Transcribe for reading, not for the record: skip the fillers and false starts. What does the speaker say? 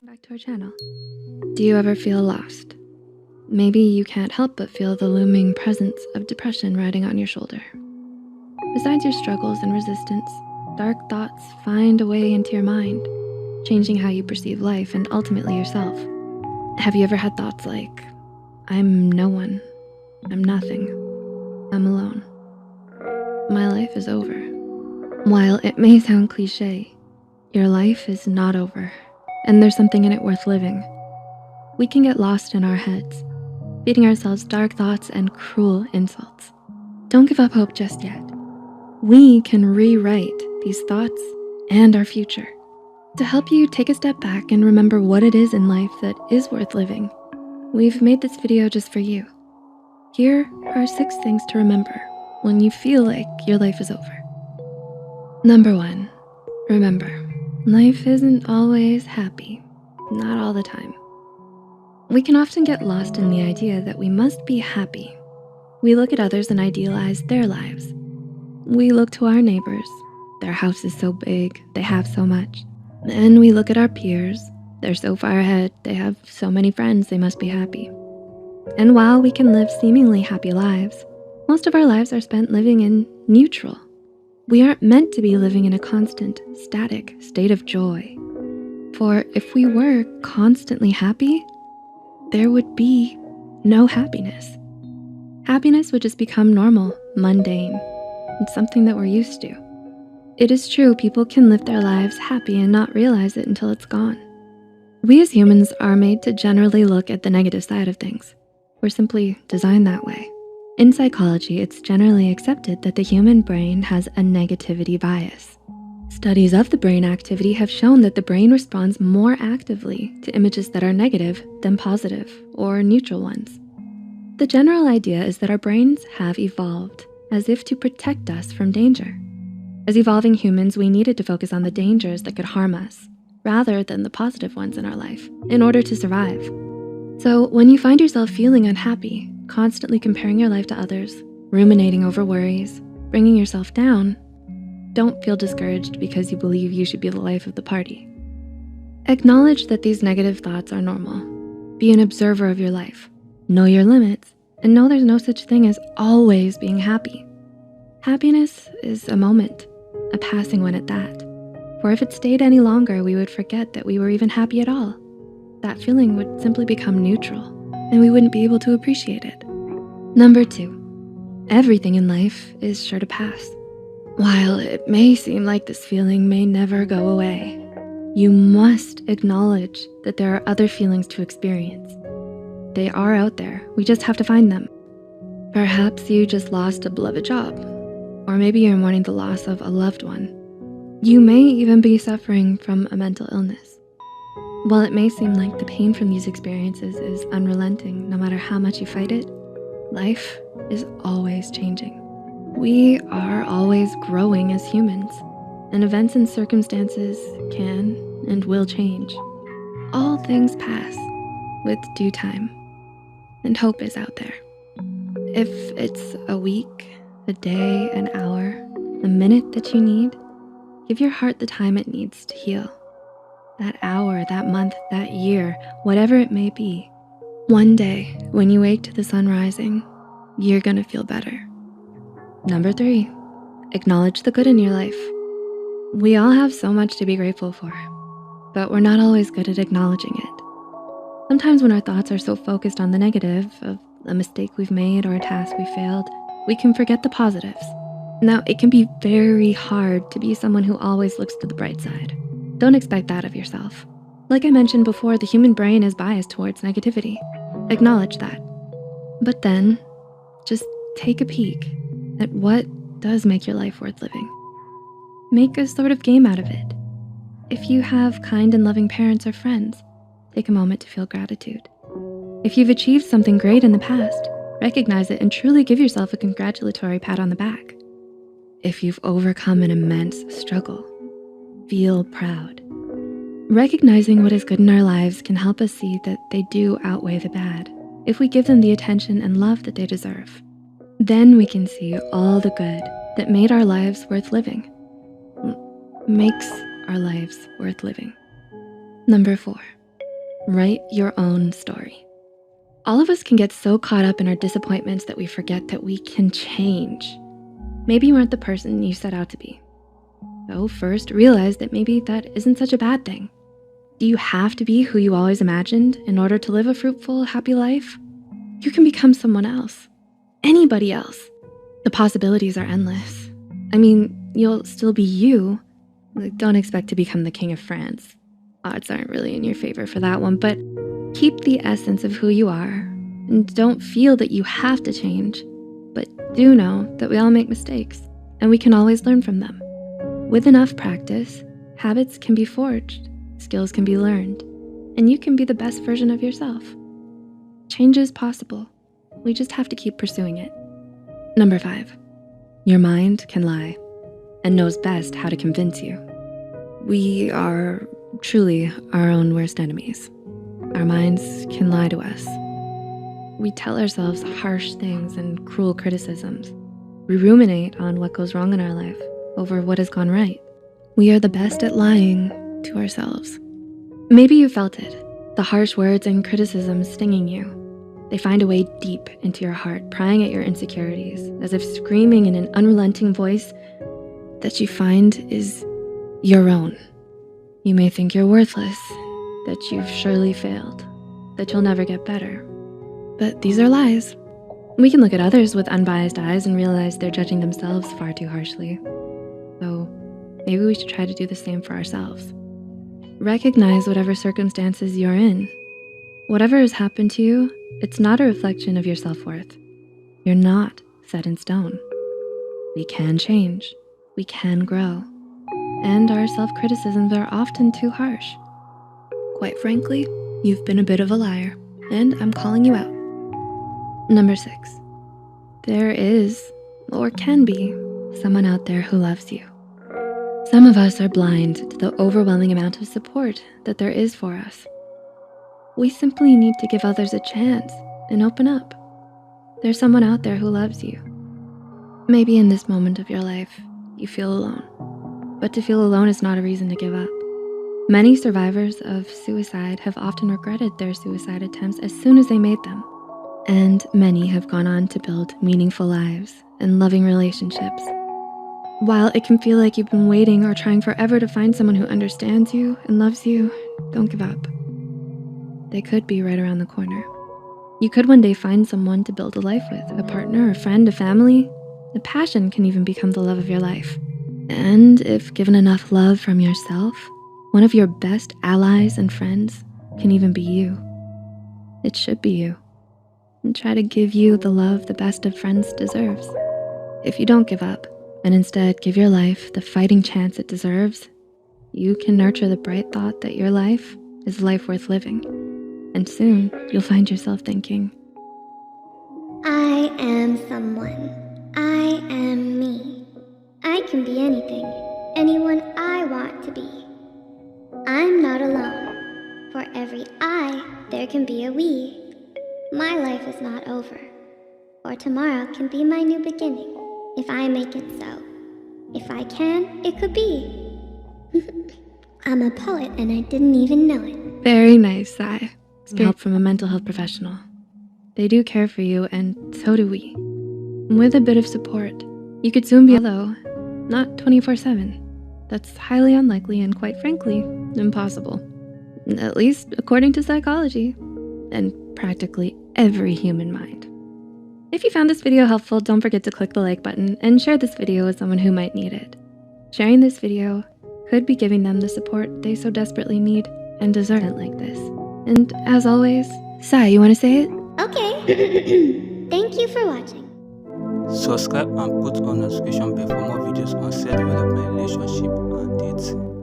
back to our channel. Do you ever feel lost? Maybe you can't help but feel the looming presence of depression riding on your shoulder. Besides your struggles and resistance, dark thoughts find a way into your mind, changing how you perceive life and ultimately yourself. Have you ever had thoughts like, I'm no one, I'm nothing, I'm alone, my life is over? While it may sound cliche, your life is not over, and there's something in it worth living. We can get lost in our heads, feeding ourselves dark thoughts and cruel insults. Don't give up hope just yet. We can rewrite these thoughts and our future. To help you take a step back and remember what it is in life that is worth living, we've made this video just for you. Here are 6 things to remember when you feel like your life is over. Number 1, remember, life isn't always happy, not all the time. We can often get lost in the idea that we must be happy. We look at others and idealize their lives. We look to our neighbors, their house is so big, they have so much. And we look at our peers, they're so far ahead, they have so many friends, they must be happy. And while we can live seemingly happy lives, most of our lives are spent living in neutral. We aren't meant to be living in a constant, static state of joy. For if we were constantly happy, there would be no happiness. Happiness would just become normal, mundane, and something that we're used to. It is true, people can live their lives happy and not realize it until it's gone. We as humans are made to generally look at the negative side of things. We're simply designed that way. In psychology, it's generally accepted that the human brain has a negativity bias. Studies of the brain activity have shown that the brain responds more actively to images that are negative than positive or neutral ones. The general idea is that our brains have evolved as if to protect us from danger. As evolving humans, we needed to focus on the dangers that could harm us rather than the positive ones in our life in order to survive. So when you find yourself feeling unhappy, constantly comparing your life to others, ruminating over worries, bringing yourself down, don't feel discouraged because you believe you should be the life of the party. Acknowledge that these negative thoughts are normal. Be an observer of your life. Know your limits, and know there's no such thing as always being happy. Happiness is a moment, a passing one at that. For if it stayed any longer, we would forget that we were even happy at all. That feeling would simply become neutral, and we wouldn't be able to appreciate it. Number 2, everything in life is sure to pass. While it may seem like this feeling may never go away, you must acknowledge that there are other feelings to experience. They are out there, we just have to find them. Perhaps you just lost a beloved job, or maybe you're mourning the loss of a loved one. You may even be suffering from a mental illness. While it may seem like the pain from these experiences is unrelenting no matter how much you fight it, life is always changing. We are always growing as humans, and events and circumstances can and will change. All things pass with due time, and hope is out there. If it's a week, a day, an hour, a minute that you need, give your heart the time it needs to heal. That hour, that month, that year, whatever it may be, one day when you wake to the sun rising, you're gonna feel better. Number 3, acknowledge the good in your life. We all have so much to be grateful for, but we're not always good at acknowledging it. Sometimes when our thoughts are so focused on the negative of a mistake we've made or a task we failed, we can forget the positives. Now, it can be very hard to be someone who always looks to the bright side. Don't expect that of yourself. Like I mentioned before, the human brain is biased towards negativity. Acknowledge that. But then, just take a peek at what does make your life worth living. Make a sort of game out of it. If you have kind and loving parents or friends, take a moment to feel gratitude. If you've achieved something great in the past, recognize it and truly give yourself a congratulatory pat on the back. If you've overcome an immense struggle, feel proud. Recognizing what is good in our lives can help us see that they do outweigh the bad if we give them the attention and love that they deserve. Then we can see all the good that made our lives worth living, makes our lives worth living. Number 4, Write your own story. All of us can get so caught up in our disappointments that we forget that we can change. Maybe you aren't the person you set out to be. So first, realize that maybe that isn't such a bad thing. Do you have to be who you always imagined in order to live a fruitful, happy life? You can become someone else, anybody else. The possibilities are endless. I mean, you'll still be you. Like, don't expect to become the King of France. Odds aren't really in your favor for that one, but keep the essence of who you are and don't feel that you have to change, but do know that we all make mistakes and we can always learn from them. With enough practice, habits can be forged, skills can be learned, and you can be the best version of yourself. Change is possible. We just have to keep pursuing it. Number 5, your mind can lie and knows best how to convince you. We are truly our own worst enemies. Our minds can lie to us. We tell ourselves harsh things and cruel criticisms. We ruminate on what goes wrong in our life over what has gone right. We are the best at lying to ourselves. Maybe you felt it, the harsh words and criticisms stinging you. They find a way deep into your heart, prying at your insecurities, as if screaming in an unrelenting voice that you find is your own. You may think you're worthless, that you've surely failed, that you'll never get better. But these are lies. We can look at others with unbiased eyes and realize they're judging themselves far too harshly. So maybe we should try to do the same for ourselves. Recognize whatever circumstances you're in. Whatever has happened to you, it's not a reflection of your self-worth. You're not set in stone. We can change, we can grow, and our self-criticisms are often too harsh. Quite frankly, you've been a bit of a liar, and I'm calling you out. Number 6, there is, or can be, someone out there who loves you. Some of us are blind to the overwhelming amount of support that there is for us. We simply need to give others a chance and open up. There's someone out there who loves you. Maybe in this moment of your life, you feel alone, but to feel alone is not a reason to give up. Many survivors of suicide have often regretted their suicide attempts as soon as they made them. And many have gone on to build meaningful lives and loving relationships. While it can feel like you've been waiting or trying forever to find someone who understands you and loves you, don't give up. They could be right around the corner. You could one day find someone to build a life with, a partner, a friend, a family. A passion can even become the love of your life. And if given enough love from yourself, one of your best allies and friends can even be you. It should be you. And try to give you the love the best of friends deserves. If you don't give up, and instead give your life the fighting chance it deserves, you can nurture the bright thought that your life is a life worth living. And soon, you'll find yourself thinking, I am someone. I am me. I can be anything, anyone I want to be. I'm not alone. For every I, there can be a we. My life is not over. For tomorrow can be my new beginning, if I make it so. If I can, it could be. I'm a poet and I didn't even know it. Very nice, Sai. Help from a mental health professional. They do care for you, and so do we. With a bit of support, you could soon be, although not 24/7. That's highly unlikely and quite frankly, impossible. At least according to psychology and practically every human mind. If you found this video helpful, don't forget to click the like button and share this video with someone who might need it. Sharing this video could be giving them the support they so desperately need and deserve it like this. And as always, Sai, you want to say it? Okay. Thank you for watching. Subscribe and put on notification bell for more videos on self-development, relationship, and dating.